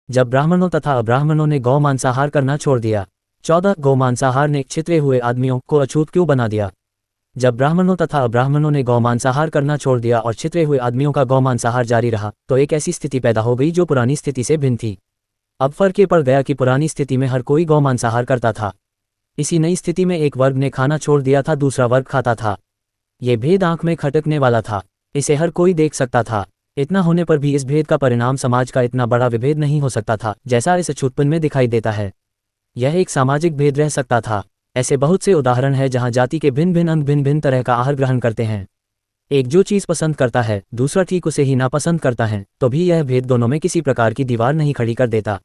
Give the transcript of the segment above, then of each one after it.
जब ब्राह्मणों तथा अब्राह्मणों ने गौ मांसाहार करना छोड़ दिया। 14 गौ मांसाहार ने छितरे हुए आदमियों को अछूत क्यों बना दिया? जब ब्राह्मणों तथा अब्राह्मणों ने गौ मांसाहार करना छोड़ दिया और छितरे हुए आदमियों का गौ मांसाहार जारी रहा तो एक ऐसी स्थिति पैदा हो गई जो पुरानी स्थिति से भिन्न थी। अब फर्क ये पड़ गया कि पुरानी स्थिति में हर कोई गौ मांसाहार करता था। इसी नई स्थिति में एक वर्ग ने खाना छोड़ दिया था, दूसरा वर्ग खाता था। ये भेद आंख में खटकने वाला था, इसे हर कोई देख सकता था। इतना होने पर भी इस भेद का परिणाम समाज का इतना बड़ा विभेद नहीं हो सकता था जैसा इस अछूतपन में दिखाई देता है। यह एक सामाजिक भेद रह सकता था। ऐसे बहुत से उदाहरण हैं जहां जाति के भिन्न भिन्न अंग भिन्न भिन्न तरह का आहार ग्रहण करते हैं। एक जो चीज़ पसंद करता है दूसरा ठीक उसे ही नापसंद करता है, तो भी यह भेद दोनों में किसी प्रकार की दीवार नहीं खड़ी कर देता।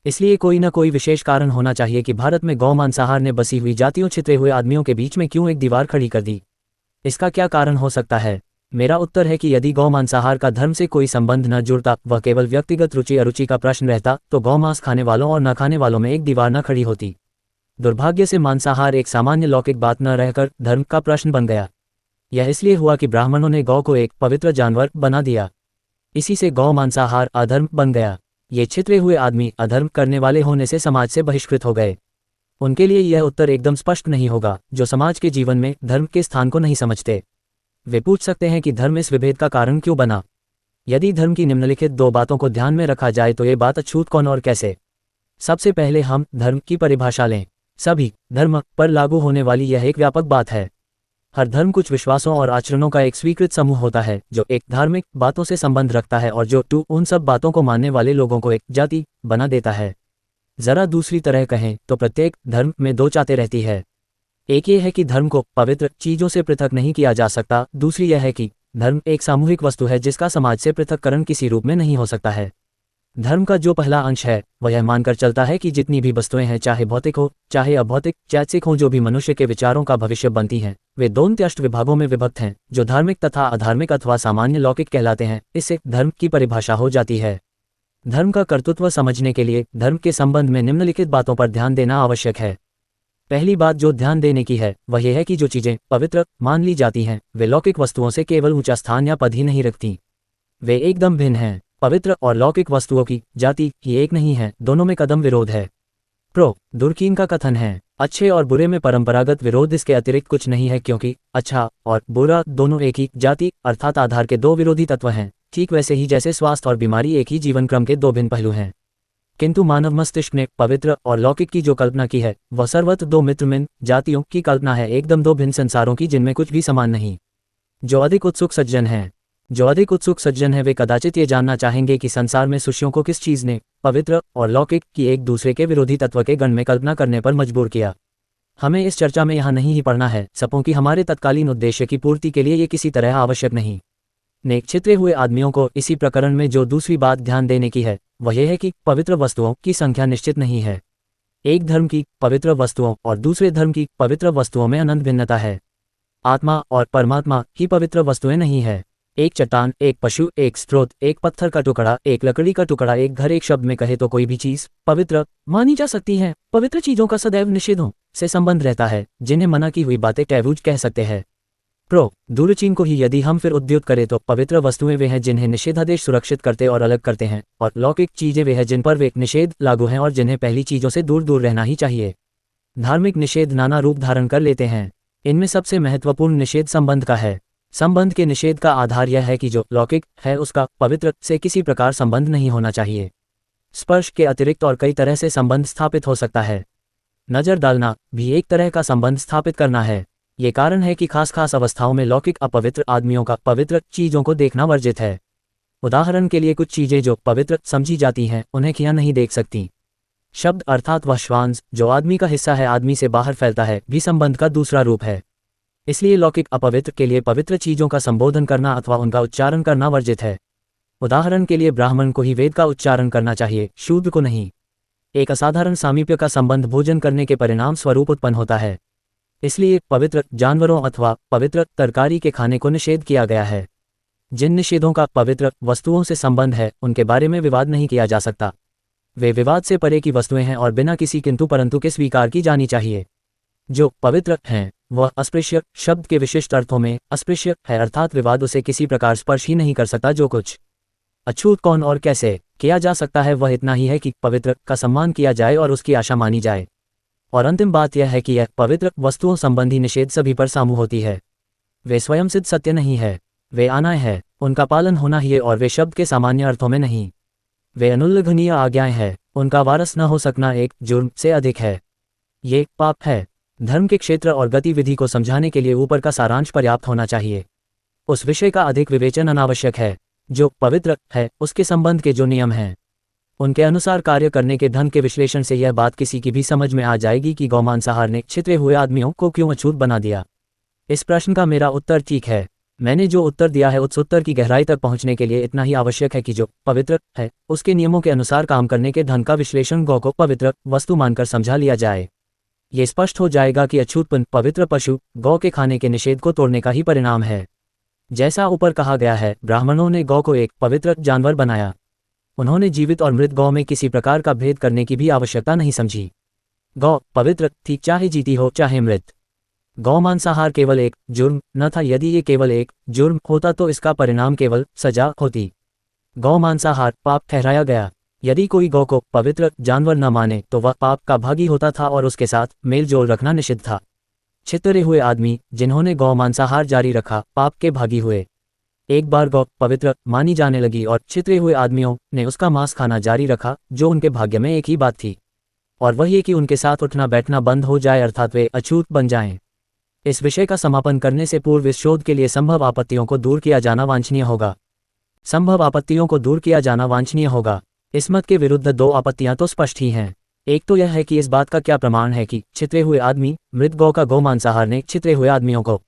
इसलिए कोई न कोई विशेष कारण होना चाहिए कि भारत में गौ मांसाहार ने बसी हुई जातियों छितरे हुए आदमियों के बीच में क्यों एक दीवार खड़ी कर दी। इसका क्या कारण हो सकता है? मेरा उत्तर है कि यदि गौ मांसाहार का धर्म से कोई संबंध न जुड़ता, वह केवल व्यक्तिगत रुचि अरुचि का प्रश्न रहता, तो गौ मांस खाने वालों और न खाने वालों में एक दीवार न खड़ी होती। दुर्भाग्य से मांसाहार एक सामान्य लौकिक बात न रहकर धर्म का प्रश्न बन गया। यह इसलिए हुआ कि ब्राह्मणों ने गौ को एक पवित्र जानवर बना दिया। इसी से गौ मांसाहार अधर्म बन गया। ये छितरे हुए आदमी अधर्म करने वाले होने से समाज से बहिष्कृत हो गए। उनके लिए यह उत्तर एकदम स्पष्ट नहीं होगा, जो समाज के जीवन में धर्म के स्थान को नहीं समझते। वे पूछ सकते हैं कि धर्म इस विभेद का कारण क्यों बना। यदि धर्म की निम्नलिखित दो बातों को ध्यान में रखा जाए तो ये बात अछूत कौन और कैसे? सबसे पहले हम धर्म की परिभाषा लें। सभी धर्म पर लागू होने वाली यह एक व्यापक बात है। हर धर्म कुछ विश्वासों और आचरणों का एक स्वीकृत समूह होता है जो एक धार्मिक बातों से संबंध रखता है और जो उन सब बातों को मानने वाले लोगों को एक जाति बना देता है। जरा दूसरी तरह कहें तो प्रत्येक धर्म में दो चाहते रहती है। एक ये है कि धर्म को पवित्र चीजों से पृथक नहीं किया जा सकता, दूसरी यह है कि धर्म एक सामूहिक वस्तु है जिसका समाज से पृथक्करण किसी रूप में नहीं हो सकता है। धर्म का जो पहला अंश है वह यह मानकर चलता है कि जितनी भी वस्तुएं हैं, चाहे भौतिक हो चाहे अभौतिक, चैतसिक हो, जो भी मनुष्य के विचारों का भविष्य बनती हैं, वे दोनों अष्ट विभागों में विभक्त हैं, जो धार्मिक तथा अधार्मिक अथवा सामान्य लौकिक कहलाते हैं। इससे धर्म की परिभाषा हो जाती है। धर्म का कर्तृत्व समझने के लिए धर्म के संबंध में निम्नलिखित बातों पर ध्यान देना आवश्यक है। पहली बात जो ध्यान देने की है वह यह है कि जो चीजें पवित्र मान ली जाती हैं वे लौकिक वस्तुओं से केवल ऊंचा स्थान या पद ही नहीं रखती, वे एकदम भिन्न हैं। पवित्र और लौकिक वस्तुओं की जाति ही एक नहीं है, दोनों में कदम विरोध है। दुर्कीन का कथन है, अच्छे और बुरे में परंपरागत विरोध इसके अतिरिक्त कुछ नहीं है, क्योंकि अच्छा और बुरा दोनों एक ही जाति अर्थात आधार के दो विरोधी तत्व हैं, ठीक वैसे ही जैसे स्वास्थ्य और बीमारी एक ही जीवन क्रम के दो भिन्न पहलू हैं। किंतु मानव मस्तिष्क ने पवित्र और लौकिक की जो कल्पना की है वह सर्वत्र दो मित्रमिन जातियों की कल्पना है, एकदम दो भिन्न संसारों की जिनमें कुछ भी समान नहीं। जो अधिक उत्सुक सज्जन है वे कदाचित ये जानना चाहेंगे कि संसार में सुशियों को किस चीज़ ने पवित्र और लौकिक की एक दूसरे के विरोधी तत्व के गण में कल्पना करने पर मजबूर किया। हमें इस चर्चा में यहाँ नहीं ही पढ़ना है, सपों की हमारे तत्कालीन उद्देश्य की पूर्ति के लिए ये किसी तरह आवश्यक नहीं। नेक छितरे हुए आदमियों को इसी प्रकरण में जो दूसरी बात ध्यान देने की है वह यह है कि पवित्र वस्तुओं की संख्या निश्चित नहीं है। एक धर्म की पवित्र वस्तुओं और दूसरे धर्म की पवित्र वस्तुओं में अनंत भिन्नता है। आत्मा और परमात्मा की पवित्र वस्तुएं नहीं है। एक चट्टान, एक पशु, एक स्रोत, एक पत्थर का टुकड़ा, एक लकड़ी का टुकड़ा, एक घर, एक शब्द में कहे तो कोई भी चीज पवित्र मानी जा सकती है। पवित्र चीजों का सदैव निषेधों से संबंध रहता है, जिन्हें मना की हुई बातें टैबूज कह सकते हैं। दुर्चीन को ही यदि हम फिर उद्युत करें तो पवित्र वस्तुएं वे हैं जिन्हें निषेधादेश सुरक्षित करते और अलग करते हैं, और लौकिक चीजें वे हैं जिन पर वे निषेध लागू हैं और जिन्हें पहली चीजों से दूर दूर रहना ही चाहिए। धार्मिक निषेध नाना रूप धारण कर लेते हैं। इनमें सबसे महत्वपूर्ण निषेध संबंध का है। संबंध के निषेध का आधार यह है कि जो लौकिक है उसका पवित्र से किसी प्रकार संबंध नहीं होना चाहिए। स्पर्श के अतिरिक्त और कई तरह से संबंध स्थापित हो सकता है। नजर डालना भी एक तरह का संबंध स्थापित करना है। ये कारण है कि खास अवस्थाओं में लौकिक अपवित्र आदमियों का पवित्र चीजों को देखना वर्जित है। उदाहरण के लिए कुछ चीजें जो पवित्र समझी जाती हैं उन्हें खिया नहीं देख सकती। शब्द अर्थात वह श्वांस जो आदमी का हिस्सा है आदमी से बाहर फैलता है भी संबंध का दूसरा रूप है। इसलिए लौकिक अपवित्र के लिए पवित्र चीजों का संबोधन करना अथवा उनका उच्चारण करना वर्जित है। उदाहरण के लिए ब्राह्मण को ही वेद का उच्चारण करना चाहिए, शूद्र को नहीं। एक असाधारण सामीप्य का संबंध भोजन करने के परिणाम स्वरूप उत्पन्न होता है। इसलिए पवित्र जानवरों अथवा पवित्र तरकारी के खाने को निषेध किया गया है। जिन निषेधों का पवित्र वस्तुओं से संबंध है उनके बारे में विवाद नहीं किया जा सकता। वे विवाद से परे की वस्तुएं हैं और बिना किसी किंतु परंतु के स्वीकार की जानी चाहिए। जो पवित्र हैं वह अस्पृश्य शब्द के विशिष्ट अर्थों में अस्पृश्य है, अर्थात विवाद उसे किसी प्रकार स्पर्श ही नहीं कर सकता। जो कुछ अछूत कौन और कैसे किया जा सकता है वह इतना ही है कि पवित्र का सम्मान किया जाए और उसकी आशा मानी जाए। और अंतिम बात यह है कि यह पवित्र वस्तुओं संबंधी निषेध सभी पर सामू होती है। वे स्वयं सिद्ध सत्य नहीं है, वे अनाय है, उनका पालन होना ही है और वे शब्द के सामान्य अर्थों में नहीं। वे अनुल्लंघनीय आज्ञाएं हैं, उनका वारस न हो सकना एक जुर्म से अधिक है। ये पाप है। धर्म के क्षेत्र और गतिविधि को समझाने के लिए ऊपर का सारांश पर्याप्त होना चाहिए। उस विषय का अधिक विवेचन अनावश्यक है जो पवित्र है, उसके संबंध के जो नियम हैं उनके अनुसार कार्य करने के ढंग के विश्लेषण से यह बात किसी की भी समझ में आ जाएगी कि गौमांसाहार ने छितरे हुए आदमियों को क्यों अछूत बना दिया। इस प्रश्न का मेरा उत्तर ठीक है। मैंने जो उत्तर दिया है उस उत्तर की गहराई तक पहुंचने के लिए इतना ही आवश्यक है कि जो पवित्र है उसके नियमों के अनुसार काम करने के ढंग का विश्लेषण गौ को पवित्र वस्तु मानकर समझा लिया जाए। ये स्पष्ट हो जाएगा कि अछूतपन पवित्र पशु गौ के खाने के निषेध को तोड़ने का ही परिणाम है। जैसा ऊपर कहा गया है, ब्राह्मणों ने गौ को एक पवित्र जानवर बनाया। उन्होंने जीवित और मृत गौ में किसी प्रकार का भेद करने की भी आवश्यकता नहीं समझी। गौ पवित्र थी, चाहे जीती हो चाहे मृत। गौ मांसाहार केवल एक जुर्म न था। यदि ये केवल एक जुर्म होता तो इसका परिणाम केवल सजा होती। गौ मांसाहार पाप ठहराया गया। यदि कोई गौ को पवित्र जानवर न माने तो वह पाप का भागी होता था और उसके साथ मेल जोल रखना निषिद्ध था। छितरे हुए आदमी जिन्होंने गौ मांसाहार जारी रखा पाप के भागी हुए। एक बार गौ पवित्र मानी जाने लगी और छितरे हुए आदमियों ने उसका मांस खाना जारी रखा, जो उनके भाग्य में एक ही बात थी, और वह ये कि उनके साथ उठना बैठना बंद हो जाए, अर्थात वे अछूत बन जाएं। इस विषय का समापन करने से पूर्व इस शोध के लिए संभव आपत्तियों को दूर किया जाना वांछनीय होगा। इस मत के विरुद्ध दो आपत्तियां तो स्पष्ट ही हैं। एक तो यह है कि इस बात का क्या प्रमाण है कि छितरे हुए आदमी मृत गौ का गौ मांसाहार ने छितरे हुए आदमियों को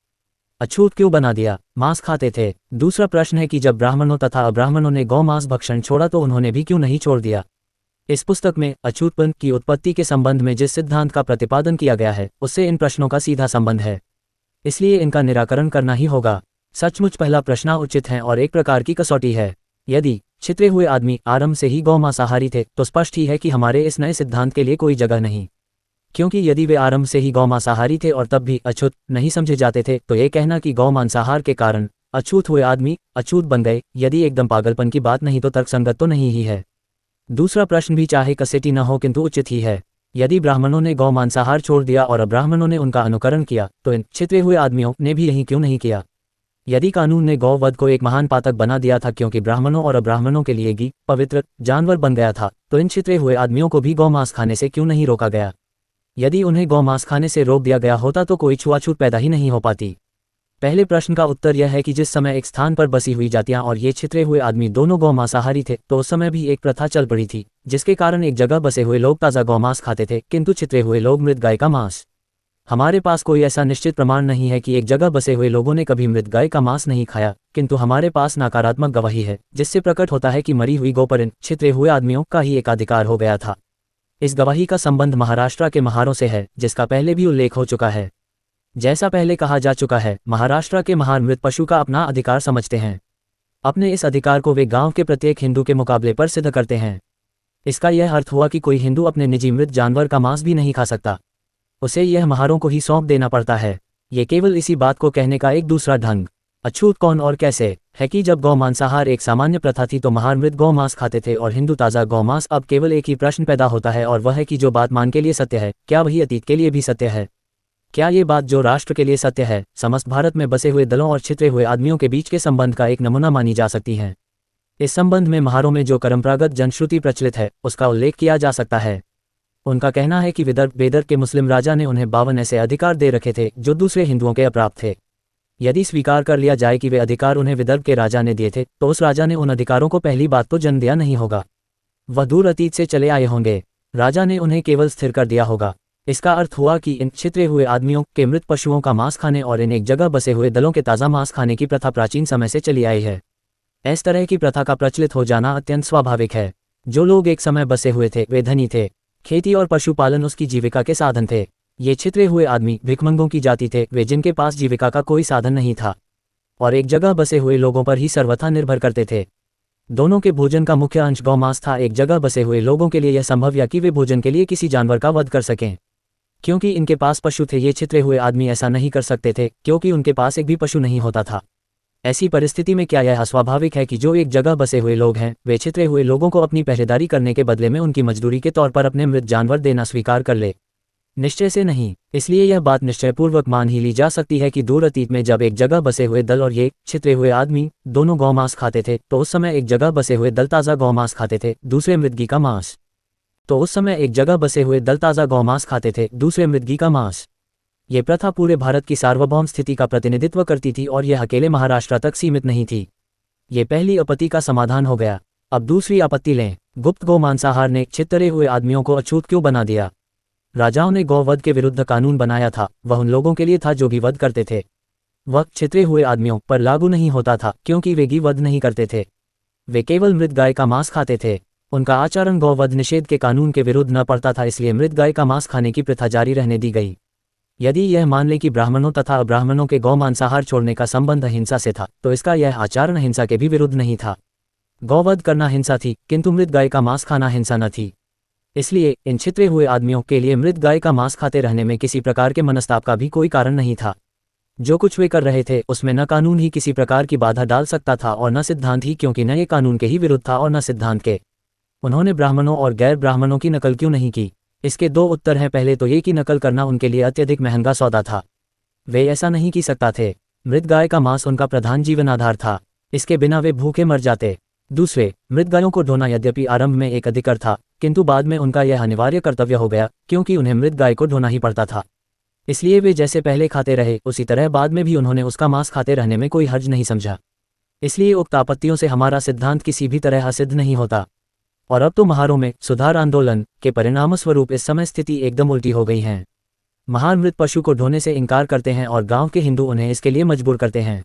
अछूत क्यों बना दिया, मांस खाते थे। दूसरा प्रश्न है कि जब ब्राह्मणों तथा अब्राह्मणों ने गौ मांस भक्षण छोड़ा तो उन्होंने भी क्यों नहीं छोड़ दिया। इस पुस्तक में अछूतपन की उत्पत्ति के संबंध में जिस सिद्धांत का प्रतिपादन किया गया है उससे इन प्रश्नों का सीधा संबंध है, इसलिए इनका निराकरण करना ही होगा। सचमुच पहला प्रश्न उचित है और एक प्रकार की कसौटी है। यदि छितरे हुए आदमी आरंभ से ही गौ मांसाहारी थे तो स्पष्ट ही है कि हमारे इस नए सिद्धांत के लिए कोई जगह नहीं, क्योंकि यदि वे आरंभ से ही गौ मांसाहारी थे और तब भी अछूत नहीं समझे जाते थे तो ये कहना कि गौ मांसाहार के कारण अछूत हुए आदमी अछूत बन गए, यदि एकदम पागलपन की बात नहीं तो तर्कसंगत तो नहीं ही है। दूसरा प्रश्न भी चाहे कसेटी न हो किंतु उचित ही है। यदि ब्राह्मणों ने गौ मांसाहार छोड़ दिया और अब्राह्मणों ने उनका अनुकरण किया तो इन छितरे हुए आदमियों ने भी यही क्यों नहीं किया। यदि कानून ने गौ वध को एक महान पातक बना दिया था क्योंकि ब्राह्मणों और अब्राह्मणों के लिए घी पवित्र जानवर बन गया था, तो इन छितरे हुए आदमियों को भी गौ मांस खाने से क्यों नहीं रोका गया। यदि उन्हें गौ मांस खाने से रोक दिया गया होता तो कोई छुआछूत पैदा ही नहीं हो पाती। पहले प्रश्न का उत्तर यह है कि जिस समय एक स्थान पर बसी हुई जातियां और ये छितरे हुए आदमी दोनों गौ मांसाहारी थे तो उस समय भी एक प्रथा चल पड़ी थी जिसके कारण एक जगह बसे हुए लोग ताज़ा गौ मांस खाते थे किंतु छितरे हुए लोग मृत गाय का मांस। हमारे पास कोई ऐसा निश्चित प्रमाण नहीं है कि एक जगह बसे हुए लोगों ने कभी मृत गाय का मांस नहीं खाया, किंतु हमारे पास नकारात्मक गवाही है जिससे प्रकट होता है कि मरी हुई गौ पर इन छितरे हुए आदमियों का ही एकाधिकार हो गया था। इस गवाही का संबंध महाराष्ट्र के महारों से है जिसका पहले भी उल्लेख हो चुका है। जैसा पहले कहा जा चुका है, महाराष्ट्र के महार मृत पशु का अपना अधिकार समझते हैं। अपने इस अधिकार को वे गांव के प्रत्येक हिंदू के मुकाबले पर सिद्ध करते हैं। इसका यह अर्थ हुआ कि कोई हिंदू अपने निजी मृत जानवर का मांस भी नहीं खा सकता, उसे यह महारों को ही सौंप देना पड़ता है। ये केवल इसी बात को कहने का एक दूसरा ढंग अछूत कौन और कैसे है कि जब गौ मांसाहार एक सामान्य प्रथा थी तो महार मृत गौ मांस खाते थे और हिंदू ताज़ा गौ मांस। अब केवल एक ही प्रश्न पैदा होता है और वह है कि जो बात मान के लिए सत्य है क्या वही अतीत के लिए भी सत्य है। क्या ये बात जो राष्ट्र के लिए सत्य है समस्त भारत में बसे हुए दलों और छितरे हुए आदमियों के बीच के संबंध का एक नमूना मानी जा सकती है। इस संबंध में महारों में जो परंपरागत जनश्रुति प्रचलित है उसका उल्लेख किया जा सकता है। उनका कहना है कि विदर्भ बेदर के मुस्लिम राजा ने उन्हें 52 ऐसे अधिकार दे रखे थे जो दूसरे हिंदुओं के अप्राप्त थे। यदि स्वीकार कर लिया जाए कि वे अधिकार उन्हें विदर्भ के राजा ने दिए थे तो उस राजा ने उन अधिकारों को पहली बात तो जन्म दिया नहीं होगा, वह दूर अतीत से चले आए होंगे। राजा ने उन्हें केवल स्थिर कर दिया होगा। इसका अर्थ हुआ कि इन छितरे हुए आदमियों के मृत पशुओं का मांस खाने और इन एक जगह बसे हुए दलों के ताज़ा मांस खाने की प्रथा प्राचीन समय से चली आई है। इस तरह की प्रथा का प्रचलित हो जाना अत्यंत स्वाभाविक है। जो लोग एक समय बसे हुए थे वे धनी थे, खेती और पशुपालन उसकी जीविका के साधन थे। ये छितरे हुए आदमी भिखमंगों की जाति थे, वे जिनके पास जीविका का कोई साधन नहीं था और एक जगह बसे हुए लोगों पर ही सर्वथा निर्भर करते थे। दोनों के भोजन का मुख्य अंश गौमांस था। एक जगह बसे हुए लोगों के लिए यह संभव या कि वे भोजन के लिए किसी जानवर का वध कर सकें, क्योंकि इनके पास पशु थे। ये छितरे हुए आदमी ऐसा नहीं कर सकते थे क्योंकि उनके पास एक भी पशु नहीं होता था। ऐसी परिस्थिति में क्या यह अस्वाभाविक है कि जो एक जगह बसे हुए लोग हैं वे छितरे हुए लोगों को अपनी पहरेदारी करने के बदले में उनकी मजदूरी के तौर पर अपने मृत जानवर देना स्वीकार कर ले? निश्चय से नहीं। इसलिए यह बात निश्चयपूर्वक मान ही ली जा सकती है कि दूर अतीत में जब एक जगह बसे हुए दल और ये छितरे हुए आदमी दोनों गौमांस खाते थे तो उस समय एक जगह बसे हुए दल ताज़ा गौमांस खाते थे, दूसरे मृतगी का मांस। दूसरे मृतगी का मांस। ये प्रथा पूरे भारत की सार्वभौम स्थिति का प्रतिनिधित्व करती थी और यह अकेले महाराष्ट्र तक सीमित नहीं थी। ये पहली आपत्ति का समाधान हो गया। अब दूसरी आपत्ति लें। गुप्त गौमांसाहार ने छितरे हुए आदमियों को अछूत क्यों बना दिया? राजाओं ने गौवध के विरुद्ध कानून बनाया था, वह उन लोगों के लिए था जो गीवध करते थे। वह छितरे हुए आदमियों पर लागू नहीं होता था क्योंकि वे गीवध नहीं करते थे, वे केवल मृत गाय का मांस खाते थे। उनका आचरण गौवध निषेध के कानून के विरुद्ध न पड़ता था, इसलिए मृत गाय का मांस खाने की प्रथा जारी रहने दी गई। यदि यह मान ले कि ब्राह्मणों तथा अब्राह्मणों के गौमांसाहार छोड़ने का संबंध हिंसा से था तो इसका यह आचरण हिंसा के भी विरुद्ध नहीं था। गौवध करना हिंसा थी किंतु मृत गाय का मांस खाना हिंसा न थी। इसलिए इन छितरे हुए आदमियों के लिए मृत गाय का मांस खाते रहने में किसी प्रकार के मनस्ताप का भी कोई कारण नहीं था। जो कुछ वे कर रहे थे उसमें न कानून ही किसी प्रकार की बाधा डाल सकता था और न सिद्धांत ही, क्योंकि न ये कानून के ही विरुद्ध था और न सिद्धांत के। उन्होंने ब्राह्मणों और गैर ब्राह्मणों की नकल क्यों नहीं की? इसके दो उत्तर हैं। पहले तो ये कि नकल करना उनके लिए अत्यधिक महंगा सौदा था, वे ऐसा नहीं की सकता थे। मृत गाय का मांस उनका प्रधान जीवन आधार था, इसके बिना वे भूखे मर जाते। दूसरे, मृत गायों को ढोना यद्यपि आरंभ में एक अधिकार था किंतु बाद में उनका यह अनिवार्य कर्तव्य हो गया क्योंकि उन्हें मृत गाय को ढोना ही पड़ता था। इसलिए वे जैसे पहले खाते रहे उसी तरह बाद में भी उन्होंने उसका मांस खाते रहने में कोई हर्ज नहीं समझा। इसलिए उक्त आपत्तियों से हमारा सिद्धांत किसी भी तरह सिद्ध नहीं होता। और अब तो महारों में सुधार आंदोलन के परिणामस्वरूप इस समय स्थिति एकदम उल्टी हो गई है। महार मृत पशु को ढोने से इनकार करते हैं और गांव के हिंदू उन्हें इसके लिए मजबूर करते हैं।